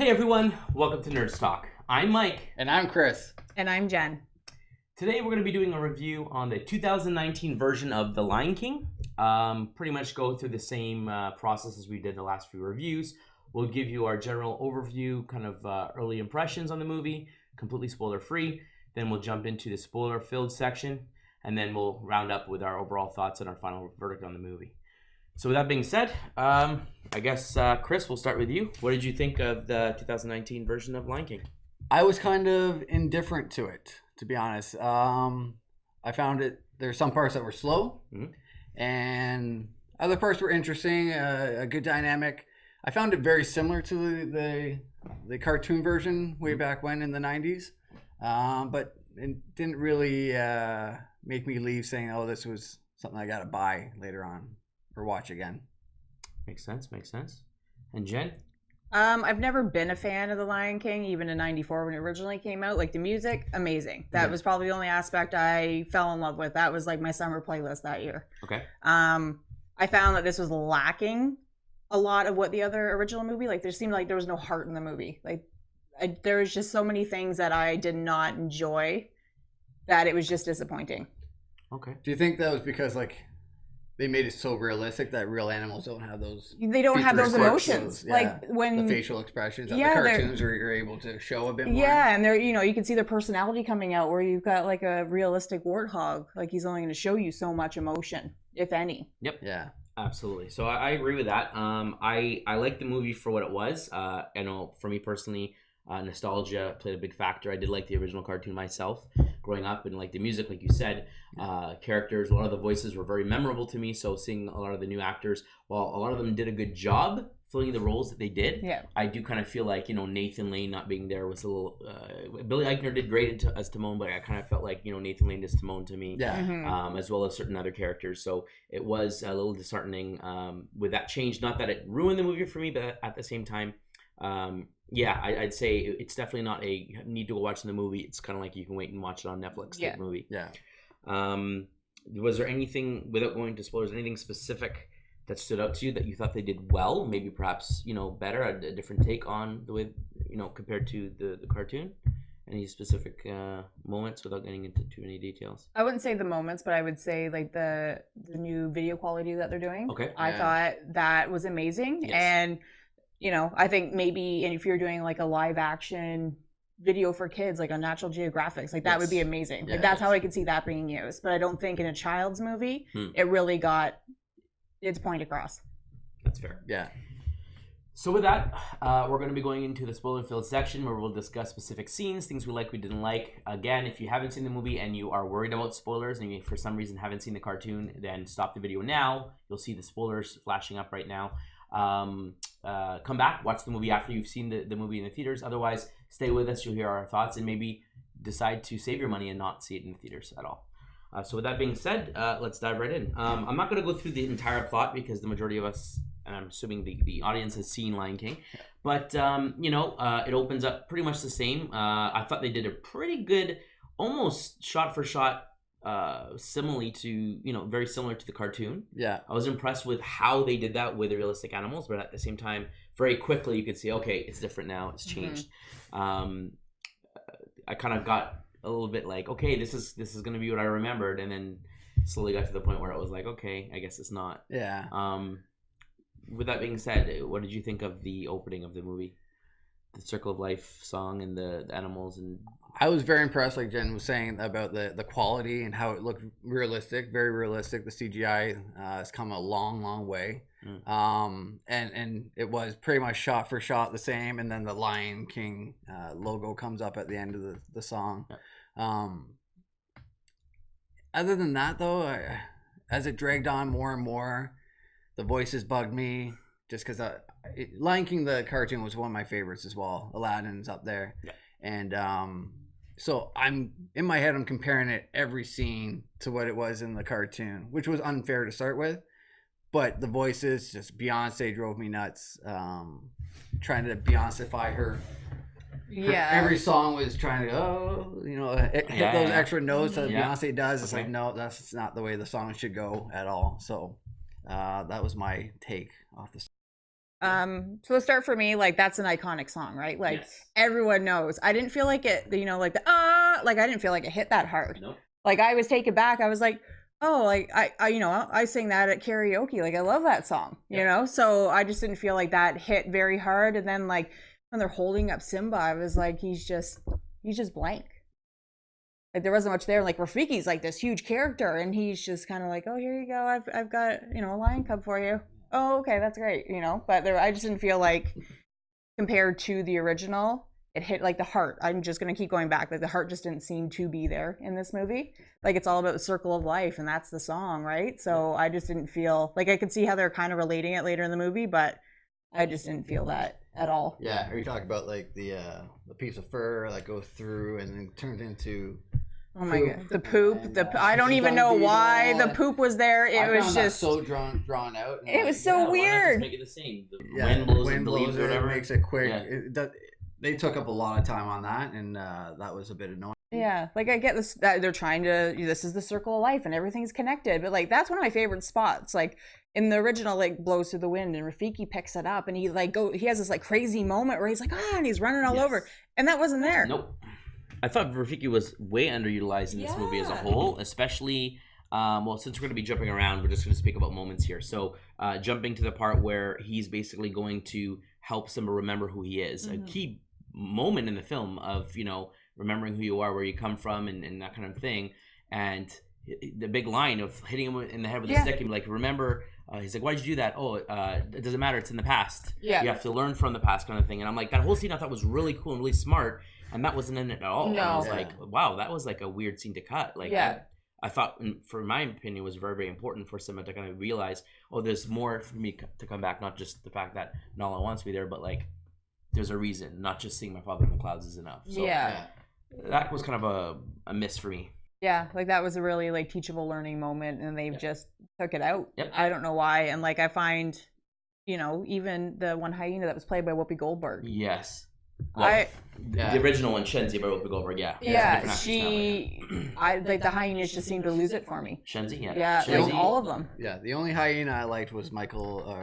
Hey everyone, welcome to Nerds Talk. I'm Mike. And I'm Chris. And I'm Jen. Today we're going to be doing a review on the 2019 version of The Lion King. Pretty much go through the same process as we did the last few reviews. We'll give you our general overview, kind of early impressions on the movie, completely spoiler free. Then we'll jump into the spoiler filled section, and then we'll round up with our overall thoughts and our final verdict on the movie. So with that being said, I guess, Chris, we'll start with you. What did you think of the 2019 version of Lion King? I was kind of indifferent to it, to be honest. I found there's some parts that were slow, and other parts were interesting, a good dynamic. I found it very similar to the cartoon version way back when in the 90s, but it didn't really make me leave saying, oh, this was something I got to buy later on or watch again. Makes sense. And Jen? I've never been a fan of The Lion King, even in '94 when it originally came out. Like, the music, amazing. That was probably the only aspect I fell in love with. That was like my summer playlist that year. Okay. I found that this was lacking a lot of what the other original movie, like, there seemed like there was no heart in the movie. Like, there was just so many things that I did not enjoy that it was just disappointing. Okay. Do you think that was because, like, they made it so realistic that real animals don't have those? They don't have those emotions, yeah. like when the facial expressions that the cartoons are able to show a bit more. Yeah, and they're, you can see their personality coming out. Where you've got like a realistic warthog, like he's only going to show you so much emotion, if any. Yep. Yeah. Absolutely. So I agree with that. I like the movie for what it was. I know for me personally, nostalgia played a big factor. I did like the original cartoon myself growing up, and like the music, like you said, characters, a lot of the voices were very memorable to me. So seeing a lot of the new actors, while a lot of them did a good job filling the roles that they did, I do kind of feel like, Nathan Lane not being there was a little, Billy Eichner did great as Timon, but I kind of felt like, Nathan Lane is Timon to me, as well as certain other characters. So it was a little disheartening with that change. Not that it ruined the movie for me, but at the same time, I'd say it's definitely not a need to go watch the movie. It's kind of like you can wait and watch it on Netflix type movie. Yeah. Was there anything, without going to spoilers, anything specific that stood out to you that you thought they did well? Maybe perhaps, better, a different take on the way, compared to the cartoon? Any specific moments without getting into too many details? I wouldn't say the moments, but I would say like the new video quality that they're doing. Okay. I thought that was amazing. Yes. And I think maybe, and if you're doing like a live action video for kids, like on Natural Geographic, like that would be amazing. Like that's how I could see that being used. But I don't think in a child's movie, it really got its point across. That's fair. Yeah. So with that, we're going to be going into the spoiler-filled section where we'll discuss specific scenes, things we like, we didn't like. Again, if you haven't seen the movie and you are worried about spoilers and you for some reason haven't seen the cartoon, then stop the video now. You'll see the spoilers flashing up right now. Come back, watch the movie after you've seen the movie in the theaters. Otherwise, stay with us. You'll hear our thoughts and maybe decide to save your money and not see it in the theaters at all. So with that being said, let's dive right in. I'm not going to go through the entire plot because the majority of us, and I'm assuming the audience, has seen Lion King. But, it opens up pretty much the same. I thought they did a pretty good, almost shot for shot, very similar to the cartoon. Yeah. I was impressed with how they did that with the realistic animals, but at the same time, very quickly you could see, okay, it's different now, it's changed. I kind of got a little bit like, okay, this is going to be what I remembered, and then slowly got to the point where it was like, okay, I guess it's not. Yeah. With that being said, what did you think of the opening of the movie? The Circle of Life song and the animals? And I was very impressed, like Jen was saying, about the quality and how it looked realistic, very realistic. The CGI has come a long way. And it was pretty much shot for shot the same, and then the Lion King logo comes up at the end of the song. Other than that, though, as it dragged on more and more, the voices bugged me just because Lion King the cartoon was one of my favorites as well. Aladdin's up there. And so I'm in my head, I'm comparing it every scene to what it was in the cartoon, which was unfair to start with. But the voices, just Beyonce drove me nuts. Trying to Beyonceify her. Every song was trying to hit those extra notes that Beyonce does. It's like, no, that's not the way the song should go at all. So that was my take off the. So start for me, like that's an iconic song, right? Like Yes. everyone knows. I didn't feel like it, you know, like the like I didn't feel like it hit that hard. Nope. Like I was taken back. I was like, oh, like I you know, I sing that at karaoke. Like I love that song, you know? So I just didn't feel like that hit very hard. And then like when they're holding up Simba, I was like, he's just blank. Like there wasn't much there. Like Rafiki's like this huge character, and he's just kind of like, oh, here you go. I've got, you know, a lion cub for you. Oh, okay, that's great, you know. But there, I just didn't feel like compared to the original, it hit like the heart. I'm just gonna keep going back. Like the heart just didn't seem to be there in this movie. Like it's all about the circle of life, and that's the song, right? So I just didn't feel like I could see how they're kind of relating it later in the movie, but I just didn't feel that at all. Yeah, are you talking about like the piece of fur that goes through and then turns into Oh my god, the poop, and, I don't even know why the poop was there. It was just so drawn out. And it was so weird. Make it the same. The wind blows and and the blows leaves it, or whatever. makes it quick. Yeah. They took up a lot of time on that, and that was a bit annoying. Yeah, like I get this that they're trying to. This is the circle of life, and everything's connected. But like that's one of my favorite spots. Like in the original, like blows through the wind, and Rafiki picks it up, and he like he has this like crazy moment where he's like and he's running all over, and that wasn't there. Nope. I thought Rafiki was way underutilized in this movie as a whole, especially, well, since we're going to be jumping around, we're just going to speak about moments here. So jumping to the part where he's basically going to help Simba remember who he is. A key moment in the film of, you know, remembering who you are, where you come from, and that kind of thing. And the big line of hitting him in the head with a stick and like, remember, he's like, why'd you do that? Oh, it doesn't matter. It's in the past. Yeah. You have to learn from the past kind of thing. And I'm like, that whole scene I thought was really cool and really smart. And that wasn't in it at all. No. And I was like, wow, that was like a weird scene to cut. Like, I thought, for my opinion, was very, very important for Simba to kind of realize, oh, there's more for me to come back. Not just the fact that Nala wants me there, but like, there's a reason. Not just seeing my father in the clouds is enough. So that was kind of a miss for me. Yeah, like that was a really like teachable learning moment, and they've just took it out. Yep. I don't know why. And like I find, you know, even the one hyena that was played by Whoopi Goldberg. Yes. Well, the original one, Shenzi by Whoopi Goldberg, she, I like the hyenas just seemed to lose it for me. Shenzi, yeah, like all of them. Yeah, the only hyena I liked was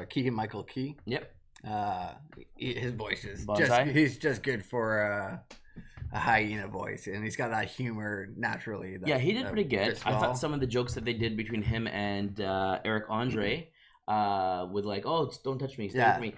Keegan Michael Key. Yep. His voice is he's just good for a hyena voice, and he's got that humor naturally. He did pretty good. I thought some of the jokes that they did between him and Eric Andre. With like, oh, don't touch me, stay with me.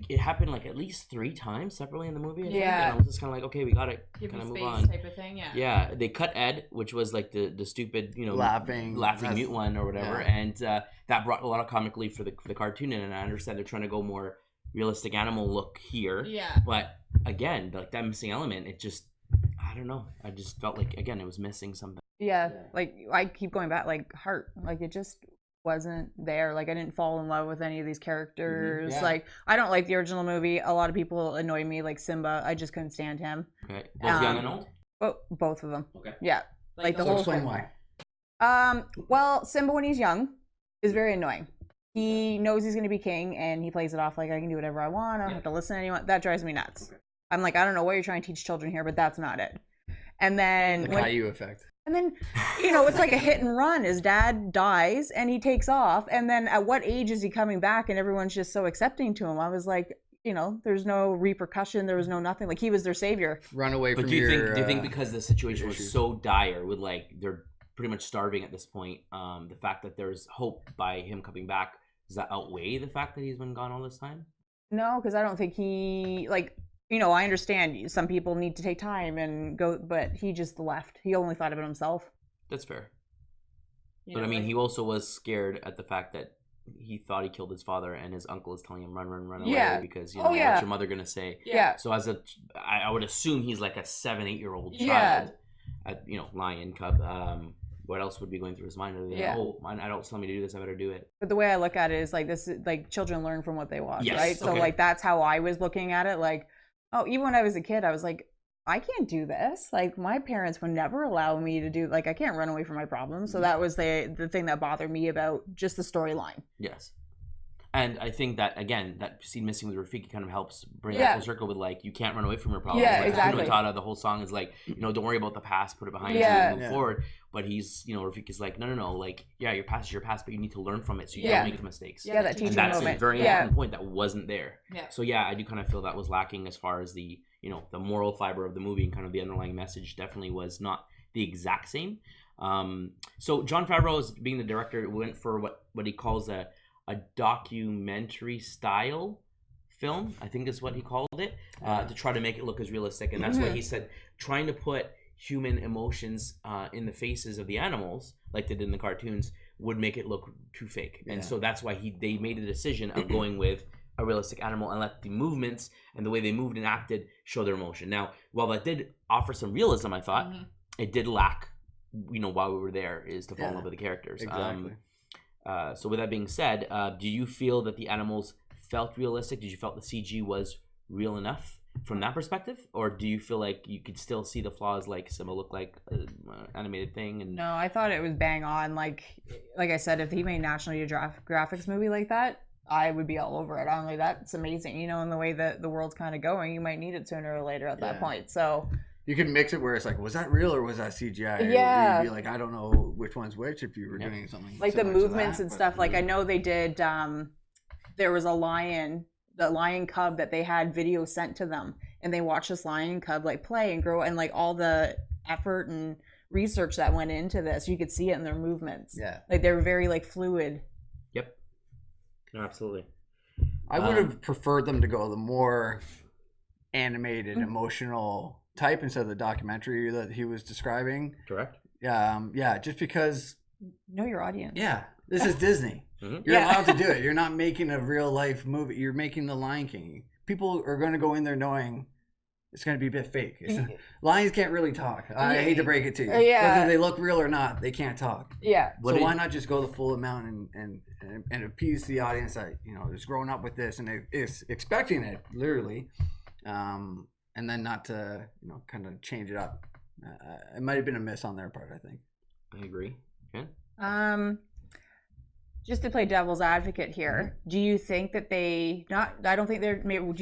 It happened like at least 3 times separately in the movie. I think. And I was just kind of like, okay, we got to kind of move on. Type of thing, Yeah, they cut Ed, which was like the stupid, you know, laughing mute one or whatever, and that brought a lot of comic relief for the cartoon. And I understand they're trying to go more realistic animal look here. Yeah. But again, like that missing element, it just, I don't know. I just felt like again it was missing something. Yeah, like I keep going back, like heart, like it just wasn't there. Like I didn't fall in love with any of these characters. Like I don't like the original movie. A lot of people annoy me, like Simba. I just couldn't stand him. Okay, both young and old. Both of them. Okay. Yeah, like the whole. Explain why. Well, Simba when he's young is very annoying. He knows he's gonna be king, and he plays it off like I can do whatever I want. I don't have to listen to anyone. That drives me nuts. Okay. I'm like, I don't know what you're trying to teach children here, but that's not it. And then the Caillou effect. And then, you know, it's like a hit and run. His dad dies and he takes off. And then at what age is he coming back? And everyone's just so accepting to him. I was like, you know, there's no repercussion. There was no nothing. Like he was their savior. Run away from do you think because the situation was so dire with like, they're pretty much starving at this point, the fact that there's hope by him coming back, does that outweigh the fact that he's been gone all this time? No, because I don't think he, like, you know, I understand some people need to take time and go, but he just left. He only thought about himself. That's fair. But I mean, he also was scared at the fact that he thought he killed his father, and his uncle is telling him run away because you know what's your mother gonna say? Yeah. So I would assume he's like a 7-8 year old child, you know, lion cub. What else would be going through his mind? Other than, oh, my adults tell me to do this, I better do it. But the way I look at it is like this: like children learn from what they watch, right? So like that's how I was looking at it. Like, oh, even when I was a kid, I was like, I can't do this. Like my parents would never allow me to do, like I can't run away from my problems. So that was the thing that bothered me about just the storyline. Yes. And I think that, again, that scene missing with Rafiki kind of helps bring that full circle with, like, you can't run away from your problems. Yeah, like, exactly. Hakuna Matata, the whole song is like, you know, don't worry about the past, put it behind you and move forward. But he's, you know, Rafiki's like, no, like, yeah, your past is your past, but you need to learn from it so you don't make the mistakes. Yeah, that teaching moment. And that's a very important point that wasn't there. Yeah. So, yeah, I do kind of feel that was lacking as far as the, you know, the moral fiber of the movie and kind of the underlying message definitely was not the exact same. So Jon Favreau, as being the director, went for what he calls a documentary style film, I think is what he called it, to try to make it look as realistic. And that's why he said trying to put human emotions in the faces of the animals, like they did in the cartoons, would make it look too fake. And so that's why they made the decision of going with a realistic animal and let the movements and the way they moved and acted show their emotion. Now, while that did offer some realism, I thought, it did lack, you know, while we were there, is to fall in love with the characters. Exactly. So with that being said, do you feel that the animals felt realistic? Did you felt the CG was real enough from that perspective? Or do you feel like you could still see the flaws, like some look like an animated thing? And no, I thought it was bang on. Like I said, if he made National Geographic movie like that, I would be all over it. I'm like, that's amazing. You know, in the way that the world's kind of going, you might need it sooner or later at that point. So you can mix it where it's like, was that real or was that CGI? Yeah. You'd be like, I don't know which one's which if you were doing something like the movements and stuff. Like I know they did, there was a lion, the lion cub that they had video sent to them, and they watched this lion cub like play and grow, and like all the effort and research that went into this, you could see it in their movements. Yeah. Like they were very like fluid. Yep. No, absolutely. I would have preferred them to go the more animated, emotional type instead of the documentary that he was describing. Correct. Yeah, just because. Know your audience. Yeah, this is Disney. You're allowed to do it. You're not making a real life movie. You're making The Lion King. People are going to go in there knowing it's going to be a bit fake. Lions can't really talk. I hate to break it to you. Whether they look real or not, they can't talk. Yeah. So why not just go the full amount and appease the audience that, you know, is growing up with this and is expecting it, literally. And then not to, you know, kind of change it up. It might have been a miss on their part, I think. I agree. Okay. Just to play devil's advocate here, do you think that do you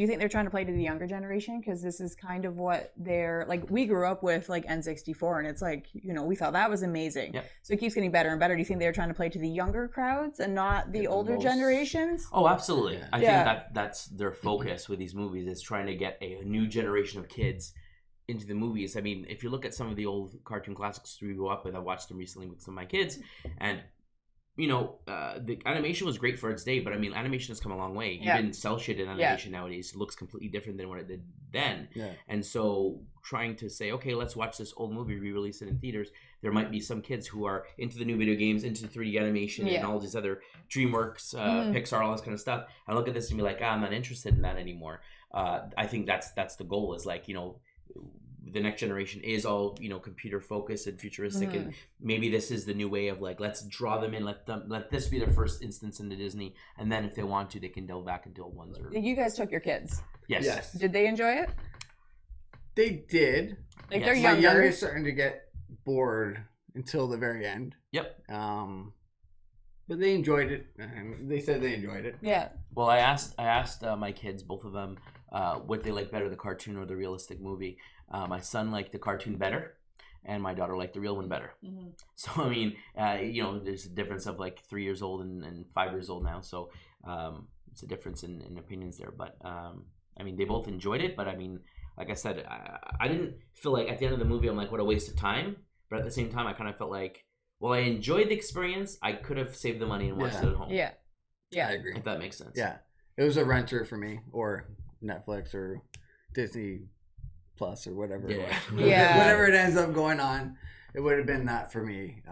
think they're trying to play to the younger generation? Because this is kind of what they're, like, we grew up with, like, N64, and it's like, you know, we thought that was amazing. Yep. So it keeps getting better and better. Do you think they're trying to play to the younger crowds and not the older generations? Oh, absolutely. I think that's their focus with these movies, is trying to get a new generation of kids into the movies. I mean, if you look at some of the old cartoon classics we grew up with, I watched them recently with some of my kids, and you know, the animation was great for its day, but I mean, animation has come a long way. Even cel-shaded animation nowadays looks completely different than what it did then. And so trying to say, okay, let's watch this old movie, re-release it in theaters. There might be some kids who are into the new video games, into 3D animation and all these other DreamWorks, Pixar, all this kind of stuff. And look at this and be like, I'm not interested in that anymore. I think that's the goal, is like, you know, the next generation is all, you know, computer focused and futuristic, and maybe this is the new way of, like, let's draw them in, let this be their first instance into Disney, and then if they want to, they can delve back into old ones. Or you guys took your kids. Yes. Did they enjoy it? They did. Like they're younger. My youngest starting to get bored until the very end. Yep. But they enjoyed it. They said they enjoyed it. Yeah. Well, I asked my kids, both of them, what they like better, the cartoon or the realistic movie. My son liked the cartoon better, and my daughter liked the real one better. So, I mean, you know, there's a difference of like 3 years old and 5 years old now. So it's a difference in opinions there. But, I mean, they both enjoyed it. But, I mean, like I said, I didn't feel like at the end of the movie, I'm like, what a waste of time. But at the same time, I kind of felt like, well, I enjoyed the experience. I could have saved the money and watched it at home. Yeah. I agree. If that makes sense. Yeah. It was a renter for me, or Netflix or Disney Plus or whatever. Whatever it ends up going on, it would have been that for me,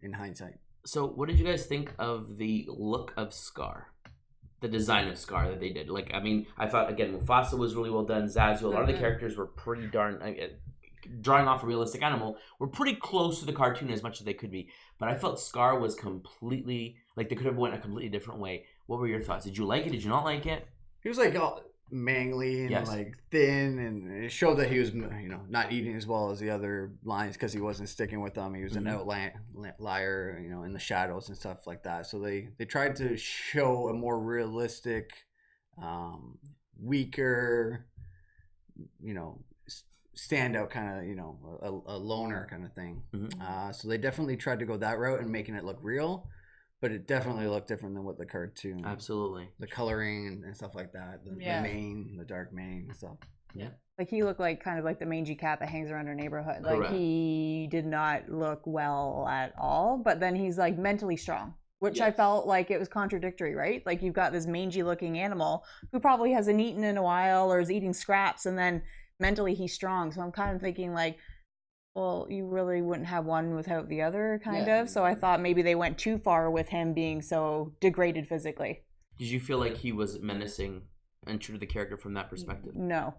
in hindsight. So what did you guys think of the look of Scar? The design of Scar that they did? Like, I mean, I thought, again, Mufasa was really well done. Zazu, a lot of the characters were pretty darn... drawing off a realistic animal, were pretty close to the cartoon as much as they could be. But I felt Scar was completely... Like, they could have went a completely different way. What were your thoughts? Did you like it? Did you not like it? He was like mangly and Yes. like thin, and it showed that he was not eating as well as the other lions because he wasn't sticking with them. He was an outlier, in the shadows and stuff like that. So they tried to show a more realistic, weaker, standout kind of, a loner kind of thing. So they definitely tried to go that route and making it look real. But it definitely looked different than what the cartoon. Absolutely. The coloring and stuff like that. The mane, the dark mane and stuff. Yeah. Like he looked like kind of like the mangy cat that hangs around our neighborhood. Correct. Like he did not look well at all. But then he's like mentally strong, which I felt like it was contradictory, right? Like you've got this mangy looking animal who probably hasn't eaten in a while or is eating scraps, and then mentally he's strong. So I'm kind of thinking like, well, you really wouldn't have one without the other, kind of. So I thought maybe they went too far with him being so degraded physically. Did you feel like he was menacing and true to the character from that perspective? No.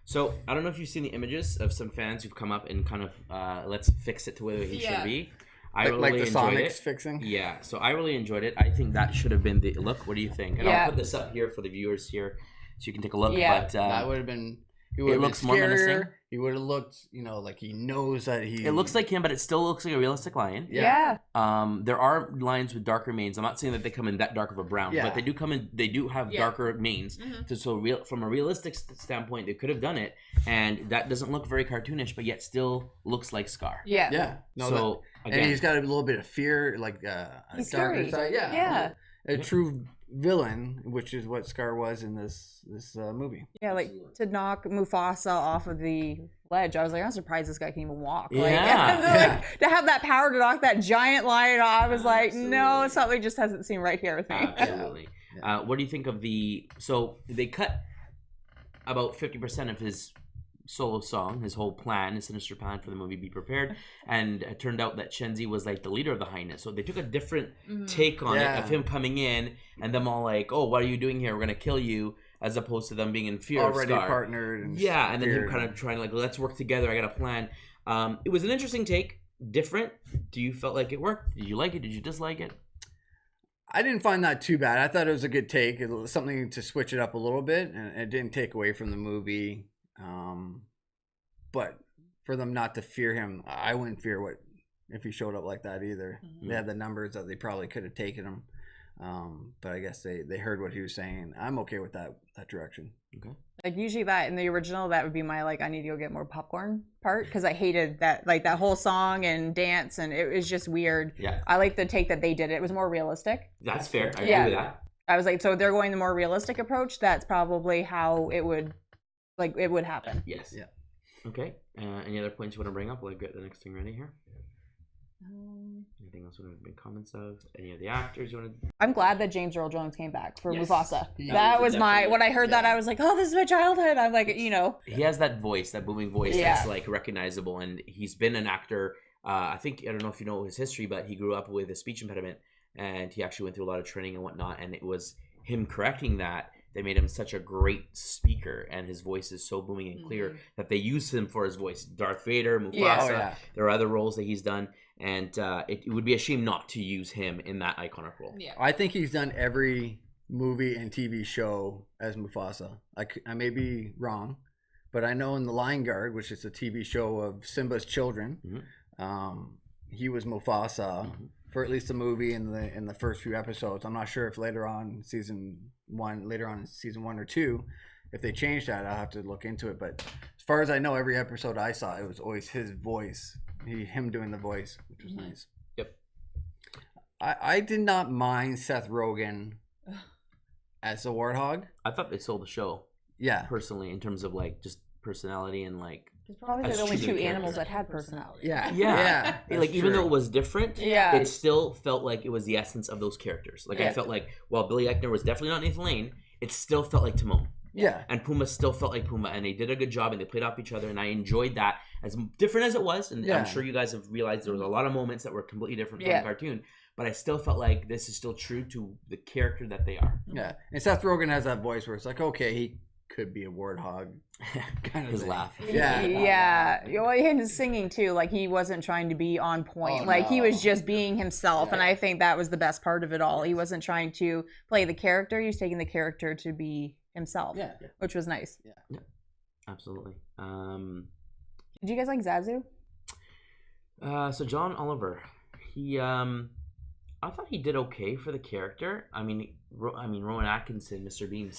So I don't know if you've seen the images of some fans who've come up and kind of let's fix it to where he should be. I really like the enjoyed Sonics it. fixing. Yeah, so I really enjoyed it. I think that should have been the look. What do you think? And I'll put this up here for the viewers here, so you can take a look. Yeah. But that would have been. It looks more menacing. He would have looked, like he knows that he. It looks like him, but it still looks like a realistic lion. Yeah. There are lions with darker manes. I'm not saying that they come in that dark of a brown, but they do come in. They do have darker manes. From a realistic standpoint, they could have done it, and that doesn't look very cartoonish, but yet still looks like Scar. Yeah. Yeah. No, so again, and he's got a little bit of fear, like a darker scary. side. Yeah. A true villain, which is what Scar was in this movie. Yeah, like to knock Mufasa off of the ledge. I was like, I'm surprised this guy can even walk. Yeah. Like, to have that power to knock that giant lion off, I was like, no, something just hasn't seemed right here with me. Absolutely. What do you think of so they cut about 50% of his solo song, his whole plan, his sinister plan for the movie Be Prepared, and it turned out that Shenzi was like the leader of the highness. So they took a different take on it of him coming in and them all like, oh, what are you doing here? We're gonna kill you, as opposed to them being in fear already of Scar. partnered. And and then him kind of trying like, let's work together. I got a plan. It was an interesting take, different. Do you felt like it worked? Did you like it? Did you dislike it? I didn't find that too bad. I thought it was a good take. It was something to switch it up a little bit, and it didn't take away from the movie. But for them not to fear him, I wouldn't fear if he showed up like that either. They had the numbers that they probably could have taken him. But I guess they heard what he was saying. I'm okay with that direction. Okay. Like usually that in the original, that would be my like, I need to go get more popcorn part, because I hated that, like that whole song and dance, and it was just weird. Yeah. I like the take that they did. It was more realistic. That's fair. I agree with that. I was like, so they're going the more realistic approach. That's probably how it would happen. Yes. Yeah. Okay. Any other points you want to bring up? We'll get the next thing ready here. Anything else you want to make comments of? Any of the actors you want to? I'm glad that James Earl Jones came back for Yes. Mufasa. Yeah. That was my, Definitely. when I heard that, I was like, oh, this is my childhood. I'm like, He has that voice, that booming voice that's like recognizable, and he's been an actor. I don't know if you know his history, but he grew up with a speech impediment, and he actually went through a lot of training and whatnot, and it was him correcting that made him such a great speaker, and his voice is so booming and clear that they use him for his voice. Darth Vader, Mufasa, there are other roles that he's done, and it would be a shame not to use him in that iconic role. Yeah. I think he's done every movie and TV show as Mufasa. I may be wrong, but I know in The Lion Guard, which is a TV show of Simba's children, he was Mufasa for at least the movie in the first few episodes. I'm not sure if later on in season one or two, if they changed that. I'll have to look into it. But as far as I know, every episode I saw, it was always his voice, him doing the voice, which was nice. Yep. I did not mind Seth Rogen as the warthog. I thought they sold the show. Yeah. Personally, in terms of like just personality and like. It's probably the only two animals that had personality. Yeah. Like even though it was different, Yeah. it still felt like it was the essence of those characters. Like I felt like while Billy Eichner was definitely not Nathan Lane, it still felt like Timon. Yeah. And Pumbaa still felt like Pumbaa, and they did a good job, and they played off each other, and I enjoyed that, as different as it was. And I'm sure you guys have realized there was a lot of moments that were completely different from the cartoon, but I still felt like this is still true to the character that they are. Yeah. And Seth Rogen has that voice where it's like, okay, he could be a warthog. Kind of His thing. laugh. Yeah. Well, and his singing too, like he wasn't trying to be on point. He was just being himself. And I think that was the best part of it all. He wasn't trying to play the character. He was taking the character to be himself, which was nice. Yeah, absolutely. Did you guys like Zazu? So John Oliver, he I thought he did okay for the character. I mean, Rowan Atkinson, Mr. Bean,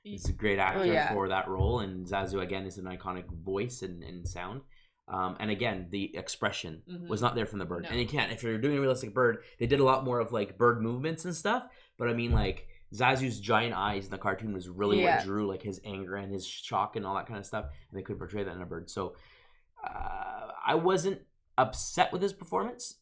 is a great actor for that role, and Zazu again is an iconic voice and sound. And again, the expression was not there from the bird. No. And you can't, if you're doing a realistic bird, they did a lot more of like bird movements and stuff. But I mean, like Zazu's giant eyes in the cartoon was really what drew like his anger and his shock and all that kind of stuff. And they could portray that in a bird. So I wasn't upset with his performance.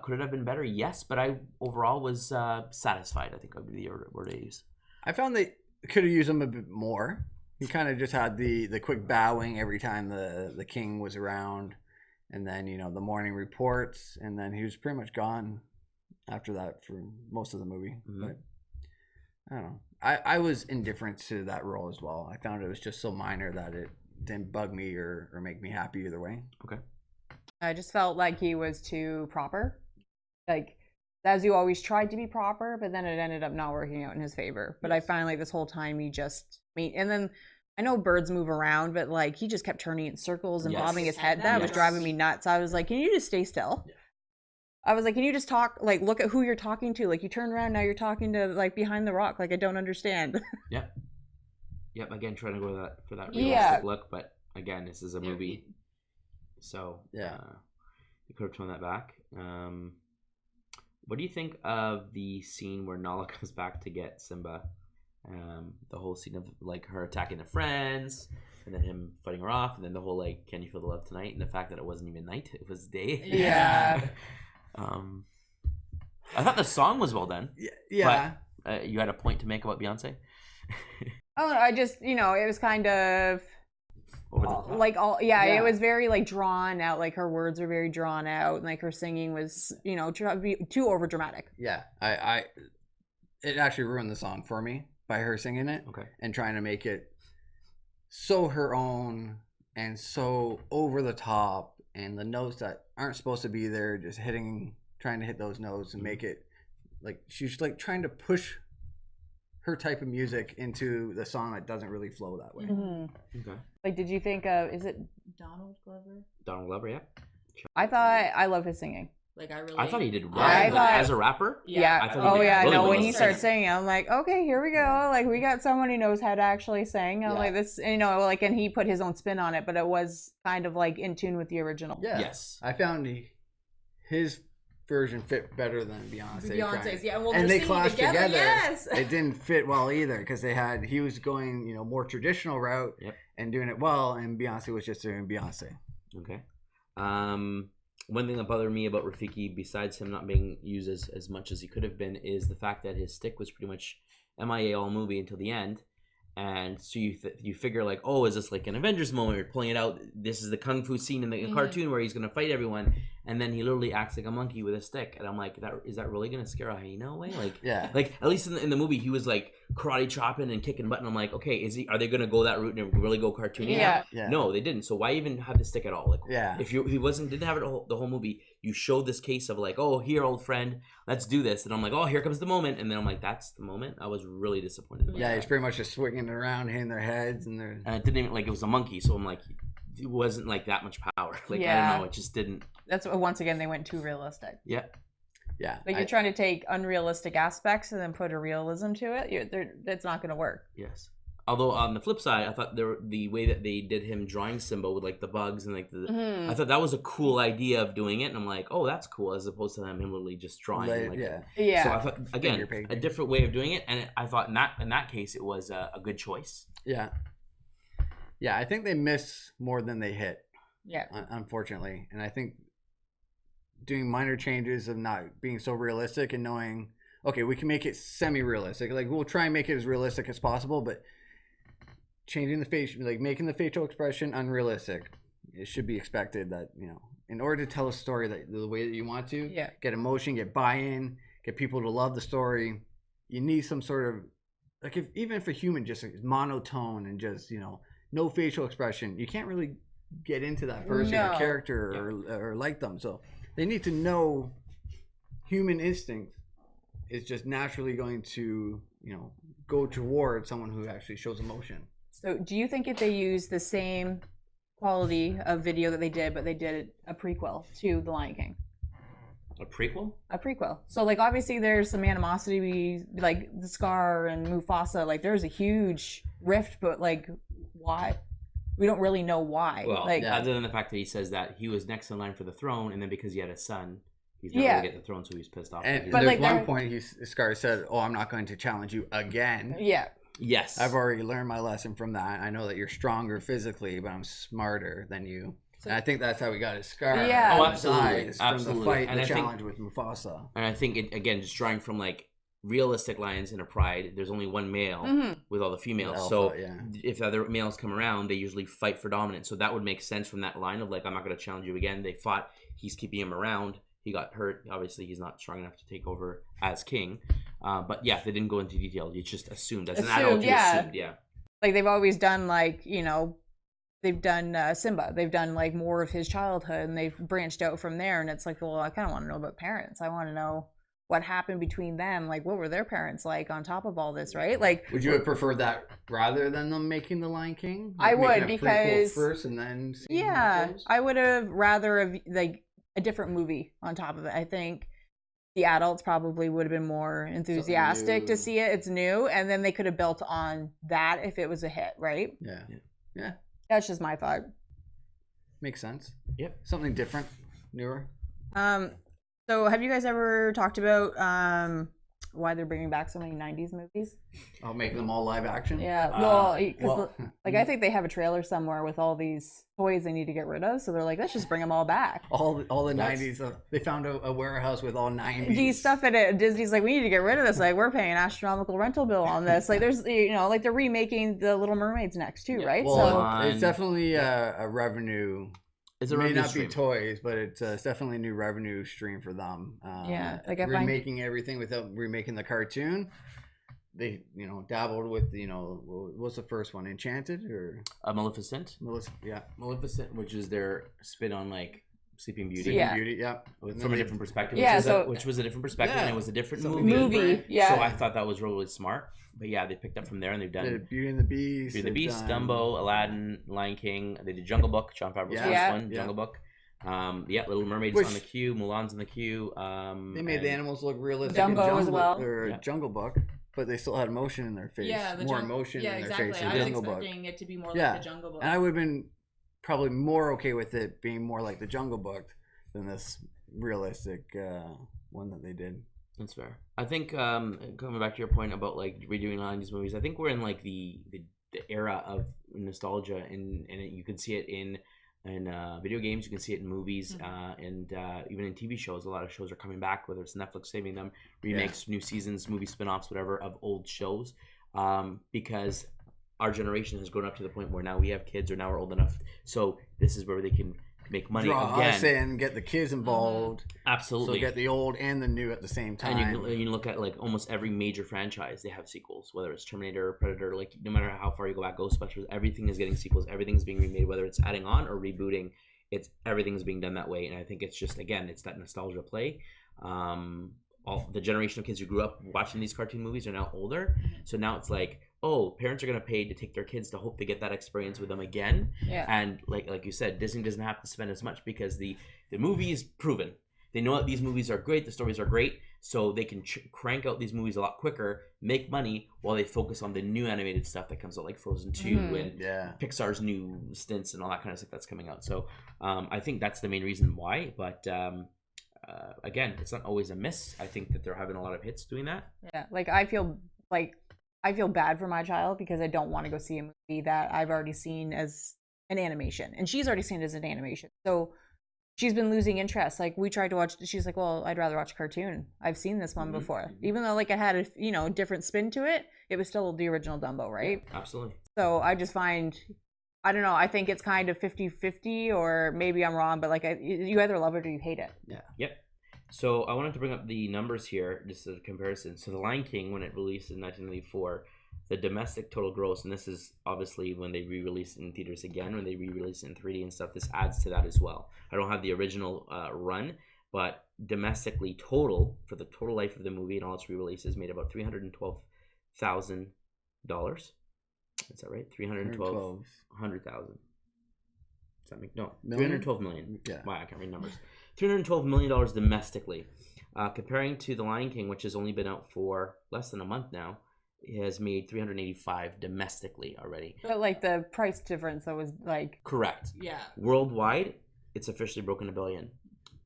Could it have been better? Yes, but I overall was satisfied. I think would be the word I use. I found they could have used him a bit more. He kind of just had the quick bowing every time the king was around, and then the morning reports, and then he was pretty much gone after that for most of the movie. But I don't know. I was indifferent to that role as well. I found it was just so minor that it didn't bug me or make me happy either way. Okay. I just felt like he was too proper. Like, Zazu always tried to be proper, but then it ended up not working out in his favor. But I find like this whole time and then I know birds move around, but like he just kept turning in circles and bobbing his head. That was driving me nuts. I was like, can you just stay still? Yeah. I was like, can you just talk? Like, look at who you're talking to. Like, you turn around, now you're talking to like behind the rock. Like, I don't understand. Yep. Again, trying to go for that realistic look, but again, this is a movie. So you could have toned that back. What do you think of the scene where Nala comes back to get Simba? The whole scene of like her attacking the friends, and then him fighting her off, and then the whole like, can you feel the love tonight? And the fact that it wasn't even night, it was day. Yeah. I thought the song was well done. Yeah. But, you had a point to make about Beyonce? I just, it was kind of over the top. It was very like drawn out. Like her words were very drawn out, and like her singing was, too over dramatic. Yeah, it actually ruined the song for me by her singing it, and trying to make it so her own and so over the top, and the notes that aren't supposed to be there, just trying to hit those notes and make it like she's like trying to push her type of music into the song that doesn't really flow that way. Okay. Like, did you think of, is it Donald Glover? Donald Glover, yeah. I love his singing. Like, I thought he did well. As a rapper? Yeah. I thought when he started singing, I'm like, okay, here we go. Like, we got someone who knows how to actually sing. I'm like, this, and he put his own spin on it, but it was kind of like in tune with the original. Yeah. Yes. I found his version fit better than Beyonce's. Yeah, and they clashed together. Yes. It didn't fit well either, because he was going more traditional route and doing it well, and Beyonce was just doing Beyonce. Okay. One thing that bothered me about Rafiki, besides him not being used as much as he could have been, is the fact that his stick was pretty much MIA all movie until the end. And so you figure like, oh, is this like an Avengers moment? You're pulling it out. This is the kung fu scene in the cartoon where he's gonna fight everyone, and then he literally acts like a monkey with a stick. And I'm like, is that really gonna scare a hyena away? Like, like at least in the movie he was like karate chopping and kicking butt. And I'm like, okay, are they gonna go that route and really go cartoony? Yeah. No, they didn't. So why even have the stick at all? Like, if he didn't have it the whole movie, you showed this case of like, oh, here, old friend, let's do this. And I'm like, oh, here comes the moment. And then I'm like, that's the moment. I was really disappointed. He's pretty much just swinging around, hitting their heads, and it didn't even, like, it was a monkey. So I'm like, it wasn't like that much power. Like, I don't know, it just didn't. That's once again, they went too realistic. Yeah. Like, you're trying to take unrealistic aspects and then put a realism to it. That's not going to work. Yes. Although on the flip side, I thought the way that they did him drawing Simba with like the bugs and like I thought that was a cool idea of doing it, and I'm like, oh, that's cool, as opposed to them literally just drawing. So I thought, again, a different way of doing it, and I thought in that case it was a good choice. Yeah, I think they miss more than they hit. Yeah, unfortunately, and I think doing minor changes of not being so realistic and knowing, okay, we can make it semi-realistic. Like, we'll try and make it as realistic as possible, but changing the face, like making the facial expression unrealistic, it should be expected that, in order to tell a story the way that you want to, get emotion, get buy-in, get people to love the story, you need some sort of, like, even if a human just monotone and just, no facial expression, you can't really get into that person or character or like them. So they need to know human instinct is just naturally going to, go towards someone who actually shows emotion. So do you think if they use the same quality of video that they did, but they did a prequel to The Lion King? A prequel? A prequel. So like obviously there's some animosity, like the Scar and Mufasa, like there's a huge rift, but like why? We don't really know why. Well, like other than the fact that he says that he was next in line for the throne, and then because he had a son, he's never gonna get the throne, so he's pissed off. And But there's like, one point Scar said, "Oh, I'm not going to challenge you again." Yeah. Yes. I've already learned my lesson from that. I know that you're stronger physically, but I'm smarter than you. And I think that's how we got his Scar. Yeah. Oh, absolutely. From Absolutely. the fight, And the I think- challenge with Mufasa. And I think it, again, just drawing from like realistic lions in a pride, there's only one male with all the females. The So alpha, yeah. if the other males come around, they usually fight for dominance. So that would make sense from that line of like, I'm not going to challenge you again. They fought. He's keeping him around. He got hurt. Obviously, he's not strong enough to take over as king. But yeah, they didn't go into detail. It's just assumed. As an adult, you assumed, yeah. Like they've always done like, you know, they've done Simba. They've done like more of his childhood and they've branched out from there. And it's like, well, I kind of want to know about parents. I want to know what happened between them. Like, what were their parents like on top of all this, right? Like, would you have preferred that rather than them making The Lion King? I would, making a prequel because first and then seeing how it yeah, goes? I would have rather have like a different movie on top of it. I think the adults probably would have been more enthusiastic to new. see it. It's new, and then they could have built on that if it was a hit, right? Yeah. That's just my thought. Makes sense. Yep. Something different, newer. So have you guys ever talked about why they're bringing back so many 90s movies? I'll make them all live action. Yeah, like I think they have a trailer somewhere with all these toys they need to get rid of, so they're like, let's just bring them all back. all the 90s. They found a warehouse with all 90s. These stuff in it, Disney's like, we need to get rid of this. Like, we're paying an astronomical rental bill on this. Like, there's, you know, like they're remaking the Little Mermaids next too, right? Well, it's definitely a revenue. It's It a may revenue not stream. be toys, but it's definitely a new revenue stream for them. Yeah, like I find- remaking everything without remaking the cartoon. They, you know, dabbled with, you know, what's the first one? Enchanted or Maleficent. Yeah, Maleficent, which is their spin on like Sleeping Beauty. Sleeping Yeah. Beauty. Yeah, From a different perspective. Yeah, which was a different perspective, and it was a different Something movie. different. Yeah. So I thought that was really smart. But yeah, they picked up from there and they've They done did Beauty and the Beast. Beauty and the they've Beast, done- Dumbo, Aladdin, Lion King. They did Jungle Book. John Favreau's first Yeah. one, Yeah. Jungle Book. Little Mermaid's Which- on the queue. Mulan's on the queue. They made the and- animals look realistic. Dumbo in as Jungle, well. Or Yeah. Jungle Book, but they still had emotion in their face. More emotion in their face than Jungle Book. it to be more Yeah. And I would have been probably more okay with it being more like the Jungle Book than this realistic one that they did. That's fair. I think coming back to your point about like redoing 90s movies, I think we're in like the era of nostalgia, and you can see it in video games, you can see it in movies, and even in TV shows. A lot of shows are coming back, whether it's Netflix saving them, remakes, new seasons, movie spin-offs, whatever, of old shows, because our generation has grown up to the point where now we have kids, or now we're old enough, so this is where they can make money Draw again. us in, get the kids involved. Absolutely. So get the old and the new at the same time. And you look at like almost every major franchise, they have sequels, whether it's Terminator, Predator, like no matter how far you go back, Ghostbusters, everything is getting sequels, everything's being remade, whether it's adding on or rebooting, everything's being done that way. And I think it's just, again, it's that nostalgia play. All the generation of kids who grew up watching these cartoon movies are now older, so now it's like, oh, parents are going to pay to take their kids to hope they get that experience with them again. Yeah. And like you said, Disney doesn't have to spend as much because the movie is proven. They know that these movies are great, the stories are great, so they can crank out these movies a lot quicker, make money, while they focus on the new animated stuff that comes out, like Frozen 2 and Pixar's new stints and all that kind of stuff that's coming out. So I think that's the main reason why. But again, it's not always a miss. I think that they're having a lot of hits doing that. Yeah, like I feel bad for my child because I don't want to go see a movie that I've already seen as an animation, and she's already seen it as an animation. So she's been losing interest. Like we tried to watch, she's like, well, I'd rather watch a cartoon. I've seen this one before. Even though like it had a different spin to it, it was still the original Dumbo, right? Yeah, absolutely. So I just find, I don't know, I think it's kind of 50-50, or maybe I'm wrong, but like you either love it or you hate it. Yeah. Yep. So I wanted to bring up the numbers here, just as a comparison. So The Lion King, when it released in 1994, the domestic total gross, and this is obviously when they re-released it in theaters again, when they re-released it in 3D and stuff, this adds to that as well. I don't have the original run, but domestically total, for the total life of the movie and all its re-releases, made about $312 Is that right? 312 $100,000. Does that make no? Million? 312 million. Yeah. Wow, I can't read numbers. $312 million domestically. Comparing to The Lion King, which has only been out for less than a month now, it has made 385 domestically already. But like the price difference, that was like Correct. yeah. Worldwide, it's officially broken $1 billion.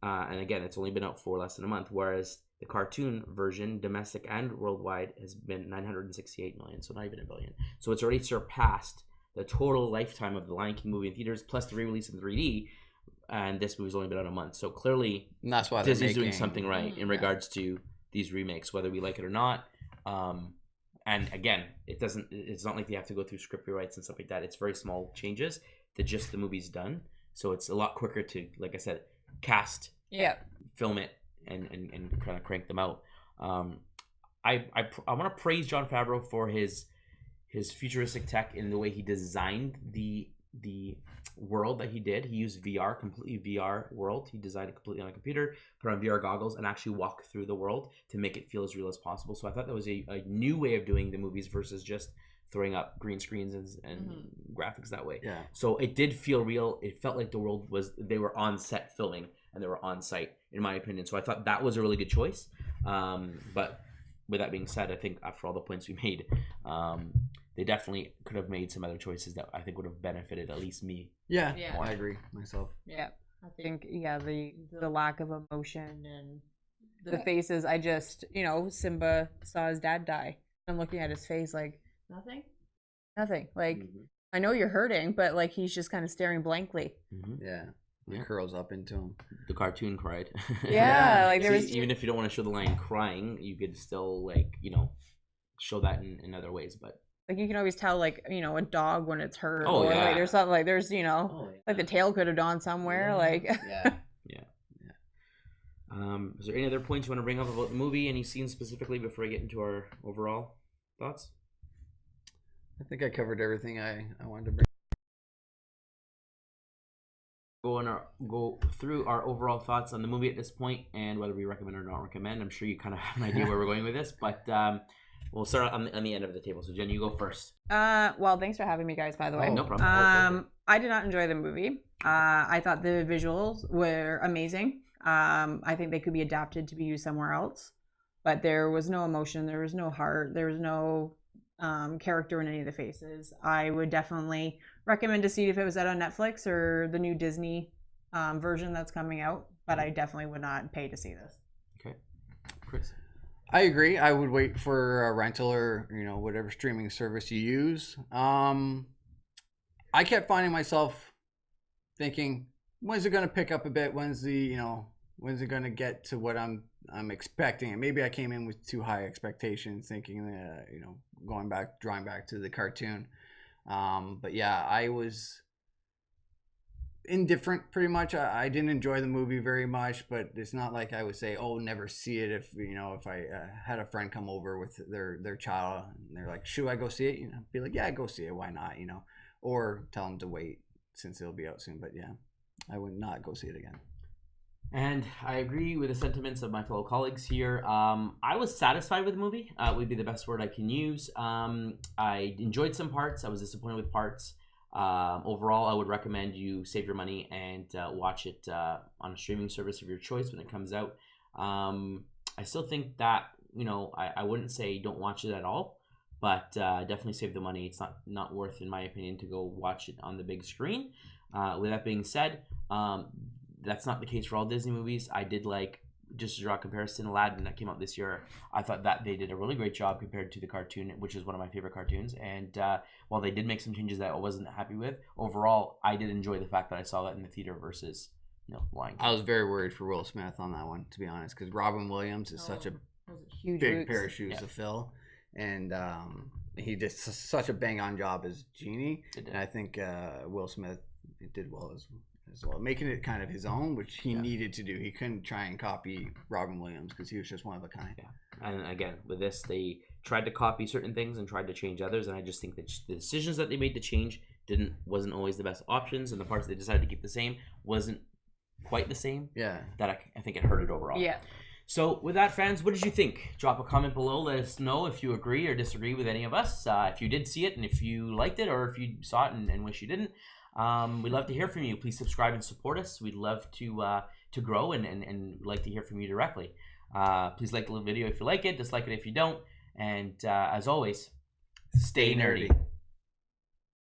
And again, it's only been out for less than a month, whereas the cartoon version, domestic and worldwide, has been 968 million, so not even $1 billion. So it's already surpassed the total lifetime of the Lion King movie in theaters, plus the re-release in 3D, and this movie's only been out a month. So clearly, And that's why Disney's doing something right in Yeah. regards to these remakes, whether we like it or not. And again, it's not like they have to go through script rewrites and stuff like that. It's very small changes. The gist of the movie's done, so it's a lot quicker to, like I said, cast, film it, and kind of crank them out. I want to praise Jon Favreau for his futuristic tech in the way he designed the world that he did. He used VR, completely VR world. He designed it completely on a computer, put on VR goggles, and actually walk through the world to make it feel as real as possible. So I thought that was a new way of doing the movies versus just throwing up green screens and graphics that way. Yeah. So it did feel real. It felt like the world they were on set filming and they were on site, in my opinion. So I thought that was a really good choice. But with that being said, I think after all the points we made, they definitely could have made some other choices that I think would have benefited at least me. Yeah. Yeah. I agree myself. Yeah, I think the lack of emotion and the faces. I just Simba saw his dad die. I'm looking at his face like nothing. Like I know you're hurting, but like he's just kind of staring blankly. Yeah. Yeah. It curls up into him. The cartoon cried. Yeah, like there was even if you don't want to show the lion crying, you could still show that in other ways. But like you can always tell like a dog when it's hurt. Oh, or yeah. like there's something like there's like the tail could have gone somewhere. Like Yeah. Is there any other points you want to bring up about the movie? Any scenes specifically before I get into our overall thoughts? I think I covered everything I wanted to bring. Go through our overall thoughts on the movie at this point and whether we recommend or not recommend. I'm sure you kind of have an idea where we're going with this, but we'll start on the end of the table. So Jen, you go first. well, thanks for having me, guys, by the way. No problem. I did not enjoy the movie. I thought the visuals were amazing. I think they could be adapted to be used somewhere else, but there was no emotion, there was no heart, there was no character in any of the faces. I would definitely recommend to see if it was out on Netflix or the new Disney version that's coming out, but I definitely would not pay to see this. Okay. Chris? I agree. I would wait for a rental or whatever streaming service you use. I kept finding myself thinking, when's it going to pick up a bit? When's it going to get to what I'm expecting? And maybe I came in with too high expectations, thinking that drawing back to the cartoon. But yeah, I was indifferent pretty much. I didn't enjoy the movie very much, but it's not like I would say, oh, never see it. If I had a friend come over with their child and they're like, should I go see it? Be like, yeah, go see it. Why not? Or tell them to wait since it'll be out soon. But yeah, I would not go see it again. And I agree with the sentiments of my fellow colleagues here. I was satisfied with the movie. Would be the best word I can use. I enjoyed some parts. I was disappointed with parts. Overall, I would recommend you save your money and watch it on a streaming service of your choice when it comes out. I still think that I wouldn't say don't watch it at all, but definitely save the money. It's not worth, in my opinion, to go watch it on the big screen. With that being said, that's not the case for all Disney movies. I did like, just to draw a comparison, Aladdin that came out this year. I thought that they did a really great job compared to the cartoon, which is one of my favorite cartoons. And while they did make some changes that I wasn't happy with, overall, I did enjoy the fact that I saw that in the theater versus Lion King. I was very worried for Will Smith on that one, to be honest, because Robin Williams is such a huge big pair of shoes to fill. And he did such a bang-on job as Genie. And I think Will Smith did well as well, making it kind of his own, which he needed to do. He couldn't try and copy Robin Williams because he was just one of a kind. Yeah, and again, with this, they tried to copy certain things and tried to change others, and I just think that the decisions that they made to change wasn't always the best options, and the parts they decided to keep the same wasn't quite the same. Yeah, that I think it hurt it overall. Yeah. So with that, fans, what did you think? Drop a comment below. Let us know if you agree or disagree with any of us. If you did see it and if you liked it, or if you saw it and wish you didn't. We'd love to hear from you. Please subscribe and support us. We'd love to grow and like to hear from you directly. Please like the video if you like it. Dislike it if you don't. And as always, stay nerdy.